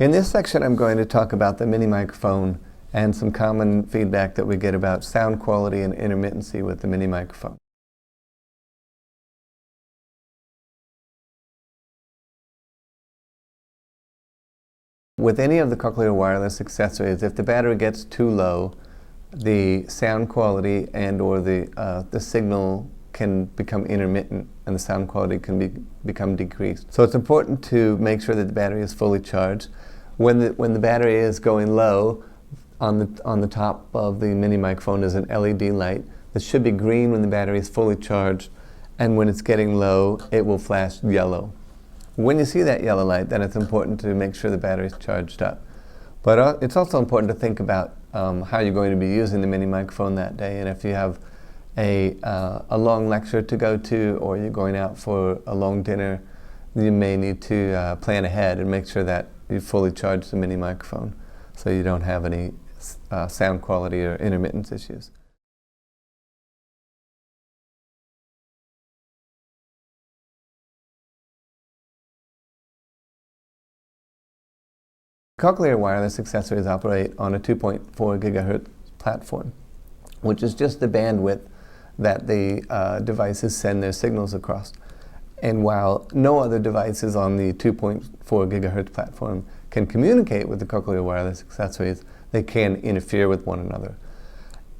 In this section, I'm going to talk about the mini microphone and some common feedback that we get about sound quality and intermittency with the mini microphone. With any of the cochlear wireless accessories, if the battery gets too low, the sound quality and/or the signal can become intermittent, and the sound quality can become decreased. So it's important to make sure that the battery is fully charged. When the battery is going low, on the top of the mini microphone is an LED light that should be green when the battery is fully charged, and when it's getting low, it will flash yellow. When you see that yellow light, then it's important to make sure the battery is charged up. But it's also important to think about how you're going to be using the mini microphone that day, and if you have a long lecture to go to, or you're going out for a long dinner, you may need to plan ahead and make sure that you fully charge the mini microphone so you don't have any sound quality or intermittence issues. Cochlear wireless accessories operate on a 2.4 gigahertz platform, which is just the bandwidth that the devices send their signals across. And while no other devices on the 2.4 gigahertz platform can communicate with the cochlear wireless accessories, they can interfere with one another.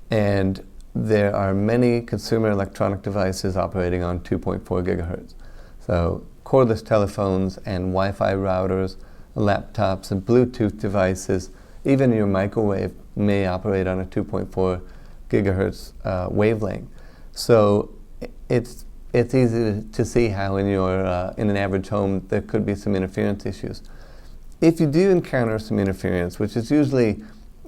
And there are many consumer electronic devices operating on 2.4 gigahertz. So cordless telephones and Wi-Fi routers, laptops and Bluetooth devices, even your microwave may operate on a 2.4 gigahertz wavelength. So it's easy to see how in an average home there could be some interference issues. If you do encounter some interference, which is usually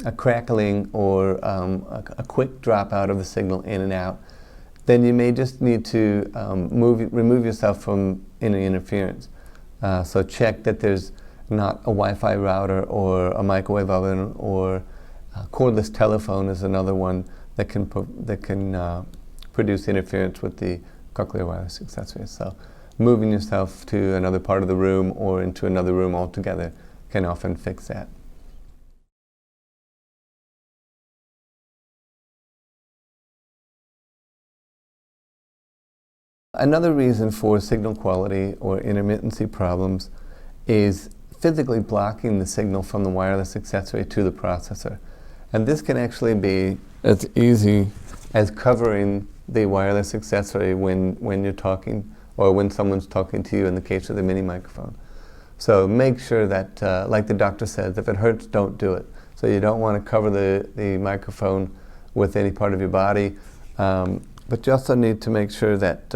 a crackling or a quick drop out of the signal in and out, then you may just need to remove yourself from any interference. So check that there's not a Wi-Fi router or a microwave oven, or a cordless telephone is another one that can produce interference with the cochlear wireless accessories. So moving yourself to another part of the room or into another room altogether can often fix that. Another reason for signal quality or intermittency problems is physically blocking the signal from the wireless accessory to the processor. And this can actually be as easy as covering the wireless accessory when you're talking, or when someone's talking to you in the case of the mini microphone. So make sure that, like the doctor says, if it hurts, don't do it. So you don't want to cover the microphone with any part of your body, but you also need to make sure that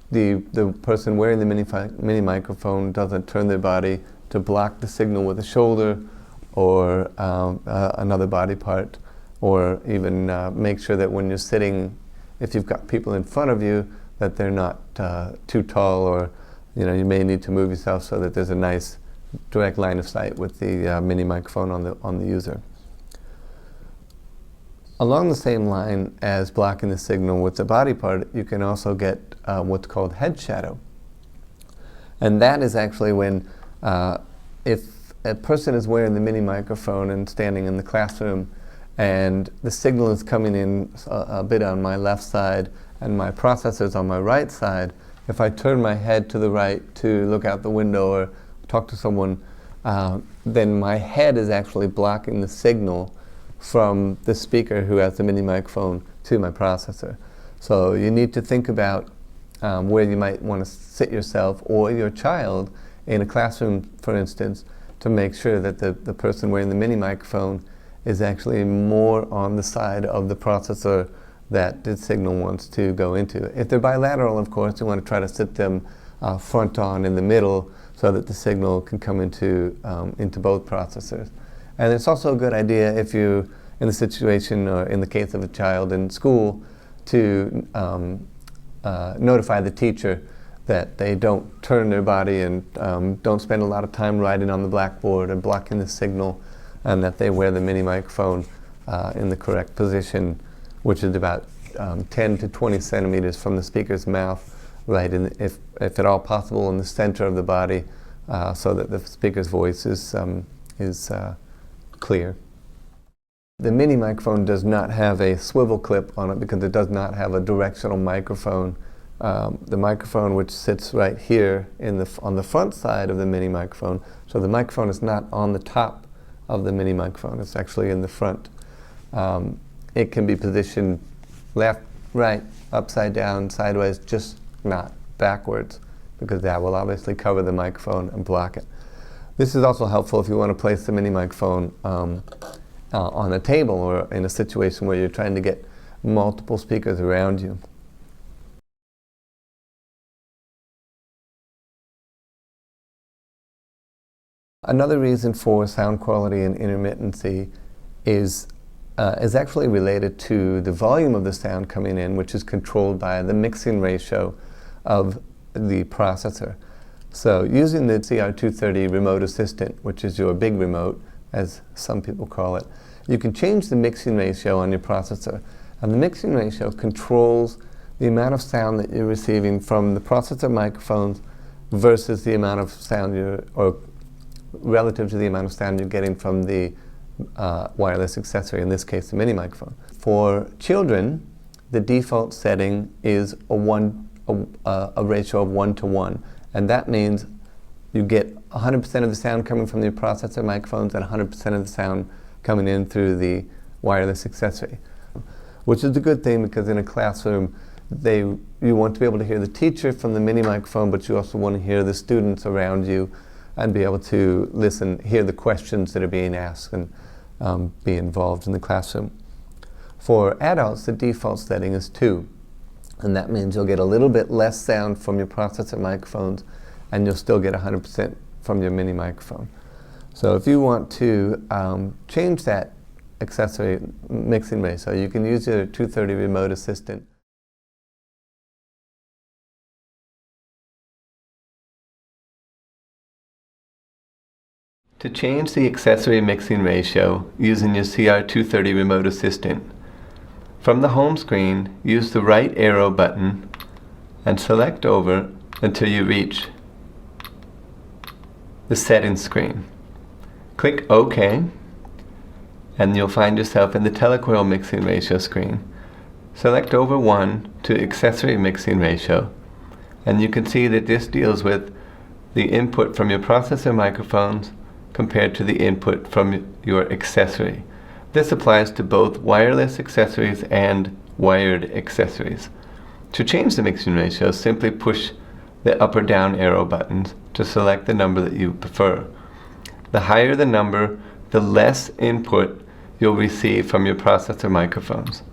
the person wearing the mini microphone doesn't turn their body to block the signal with a shoulder or another body part, or even make sure that when you're sitting, if you've got people in front of you, that they're not too tall, or you may need to move yourself so that there's a nice direct line of sight with the mini microphone on the user. Along the same line as blocking the signal with the body part, you can also get what's called head shadow. And that is actually when if a person is wearing the mini microphone and standing in the classroom, and the signal is coming in a bit on my left side and my processor is on my right side, if I turn my head to the right to look out the window or talk to someone, then my head is actually blocking the signal from the speaker who has the mini microphone to my processor. So you need to think about where you might want to sit yourself or your child in a classroom, for instance, to make sure that the person wearing the mini microphone is actually more on the side of the processor that the signal wants to go into. If they're bilateral, of course, you want to try to sit them front on in the middle so that the signal can come into both processors. And it's also a good idea, if you're in the situation or in the case of a child in school, to notify the teacher that they don't turn their body and don't spend a lot of time writing on the blackboard and blocking the signal, and that they wear the mini microphone in the correct position, which is about 10 to 20 centimeters from the speaker's mouth, right, if at all possible in the center of the body, so that the speaker's voice is clear. The mini microphone does not have a swivel clip on it because it does not have a directional microphone. The microphone, which sits right here on the front side of the mini microphone, so the microphone is not on the top of the mini microphone, it's actually in the front. It can be positioned left, right, upside down, sideways, just not backwards, because that will obviously cover the microphone and block it. This is also helpful if you want to place the mini microphone on a table or in a situation where you're trying to get multiple speakers around you. Another reason for sound quality and intermittency is actually related to the volume of the sound coming in, which is controlled by the mixing ratio of the processor. So using the CR230 remote assistant, which is your big remote, as some people call it, you can change the mixing ratio on your processor. And the mixing ratio controls the amount of sound that you're receiving from the processor microphones versus the amount of sound or relative to the amount of sound you're getting from the wireless accessory, in this case the mini microphone. For children, the default setting is a ratio of 1:1, and that means you get 100% of the sound coming from the processor microphones and 100% of the sound coming in through the wireless accessory, which is a good thing because in a classroom you want to be able to hear the teacher from the mini microphone, but you also want to hear the students around you and be able to listen, hear the questions that are being asked and be involved in the classroom. For adults, the default setting is 2, and that means you'll get a little bit less sound from your processor microphones and you'll still get 100% from your mini microphone. So if you want to change that accessory mixing ratio, you can use your 230 remote assistant. To change the accessory mixing ratio using your CR230 remote assistant, from the home screen, use the right arrow button and select over until you reach the settings screen. Click OK, and you'll find yourself in the telecoil mixing ratio screen. Select over 1 to accessory mixing ratio, and you can see that this deals with the input from your processor microphones compared to the input from your accessory. This applies to both wireless accessories and wired accessories. To change the mixing ratio, simply push the up or down arrow buttons to select the number that you prefer. The higher the number, the less input you'll receive from your processor microphones,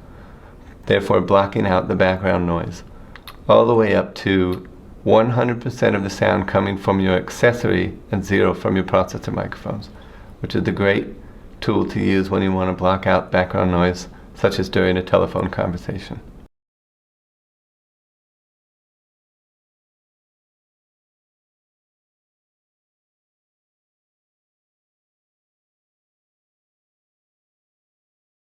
therefore blocking out the background noise, all the way up to 100% of the sound coming from your accessory and 0 from your processor microphones, which is a great tool to use when you want to block out background noise, such as during a telephone conversation.